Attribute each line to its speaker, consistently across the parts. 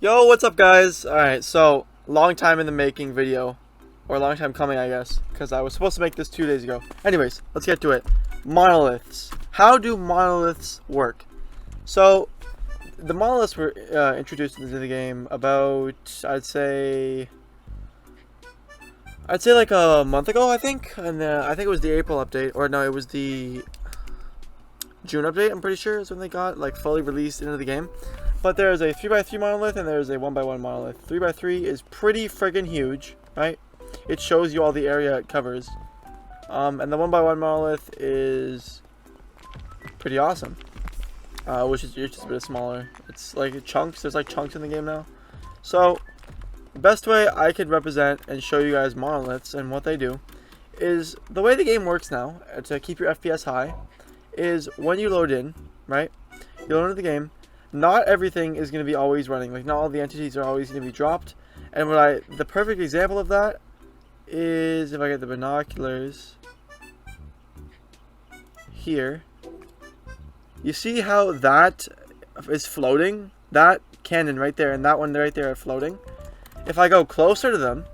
Speaker 1: Yo, what's up, guys? Alright, so, long time in the making video. Or long time coming, I guess. Because I was supposed to make this 2 days ago. Anyways, let's get to it. Monoliths. How do monoliths work? So, the monoliths were introduced into the game about, I'd say like a month ago, I think. And I think it was the April update. Or no, it was the June update, I'm pretty sure, is when they got, like, fully released into the game. But there's a 3x3 monolith and there's a 1x1 monolith. 3x3 is pretty friggin' huge, right? It shows you all the area it covers. And the 1x1 monolith is pretty awesome. Which is just a bit smaller. It's like chunks. There's like chunks in the game now. So, the best way I could represent and show you guys monoliths and what they do is the way the game works now, to keep your FPS high, is when you load in, right? You load into the game. Not everything is going to be always running. Like, not all the entities are always going to be dropped. And the perfect example of that is, if I get the binoculars here, you see how that is floating? That cannon right there and that one right there are floating. If I go closer to them,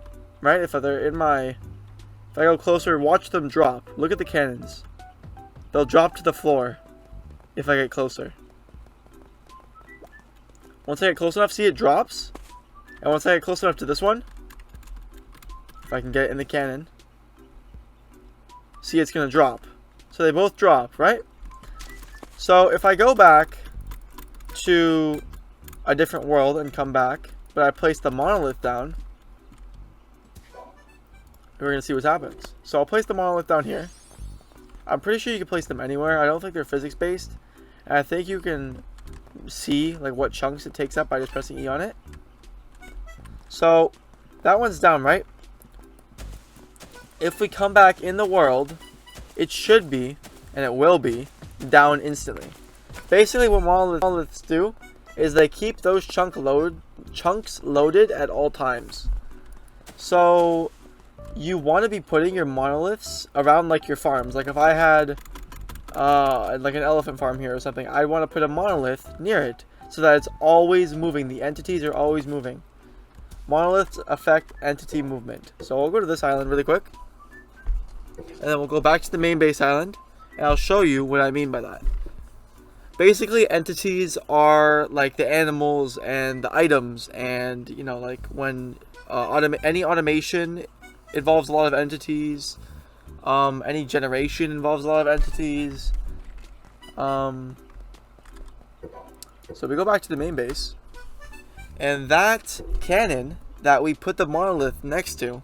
Speaker 1: right? If I go closer, watch them drop. Look at the cannons. They'll drop to the floor if I get closer. Once I get close enough, see it drops. And once I get close enough to this one, if I can get it in the cannon, see it's going to drop. So they both drop, right? So if I go back to a different world and come back, but I place the monolith down, we're going to see what happens. So I'll place the monolith down here. I'm pretty sure you can place them anywhere. I don't think they're physics based. And I think you can see like what chunks it takes up by just pressing E on it. So that one's down, right? If we come back in the world, it should be, and it will be, down instantly. Basically what monoliths do is they keep those chunks loaded at all times. So you want to be putting your monoliths around like your farms. Like if I had like an elephant farm here or something, I want to put a monolith near it so that it's always moving. The entities are always moving. Monoliths affect entity movement. So I'll go to this island really quick, and then we'll go back to the main base island, and I'll show you what I mean by that. Basically, entities are like the animals and the items, and you know, like when any automation involves a lot of entities. Any generation involves a lot of entities. So we go back to the main base, and that cannon that we put the monolith next to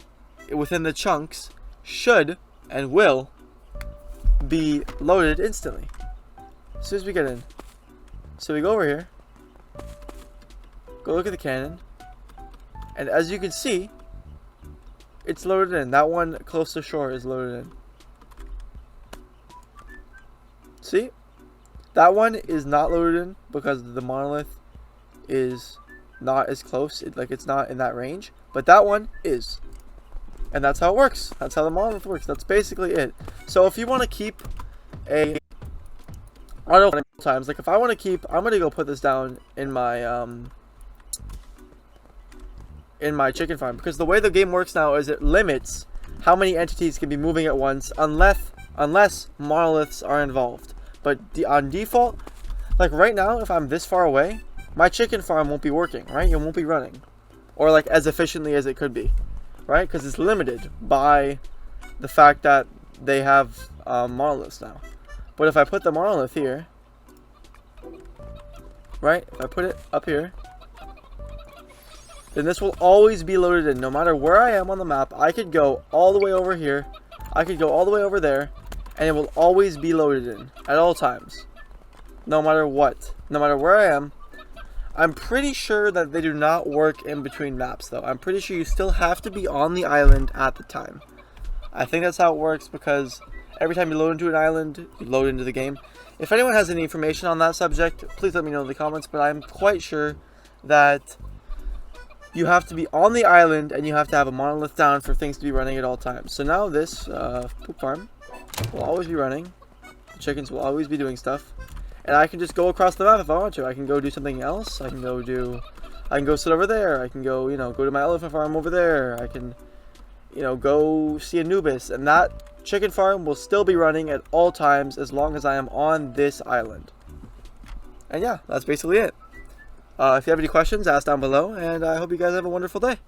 Speaker 1: within the chunks should and will be loaded instantly as soon as we get in. So we go over here, go look at the cannon, and as you can see, it's loaded in. That one close to shore is loaded in. See? That one is not loaded in because the monolith is not as close. It's not in that range. But that one is. And that's how it works. That's how the monolith works. That's basically it. So if you want to keep a auto times, like if I want to keep, I'm going to go put this down in my chicken farm, because the way the game works now is it limits how many entities can be moving at once unless monoliths are involved. But on default, like right now, if I'm this far away, my chicken farm won't be working, right? It won't be running, or like as efficiently as it could be, right? Because it's limited by the fact that they have monoliths now. But if I put the monolith here, right? If I put it up here, then this will always be loaded in. No matter where I am on the map, I could go all the way over here, I could go all the way over there, and it will always be loaded in at all times. No matter what. No matter where I am. I'm pretty sure that they do not work in between maps, though. I'm pretty sure you still have to be on the island at the time. I think that's how it works, because every time you load into an island, you load into the game. If anyone has any information on that subject, please let me know in the comments, but I'm quite sure that you have to be on the island and you have to have a monolith down for things to be running at all times. So now this poop farm will always be running. The chickens will always be doing stuff. And I can just go across the map if I want to. I can go do something else. I can go do I can go sit over there. I can go, go to my elephant farm over there. I can, go see Anubis. And that chicken farm will still be running at all times as long as I am on this island. And yeah, that's basically it. If you have any questions, ask down below. And I hope you guys have a wonderful day.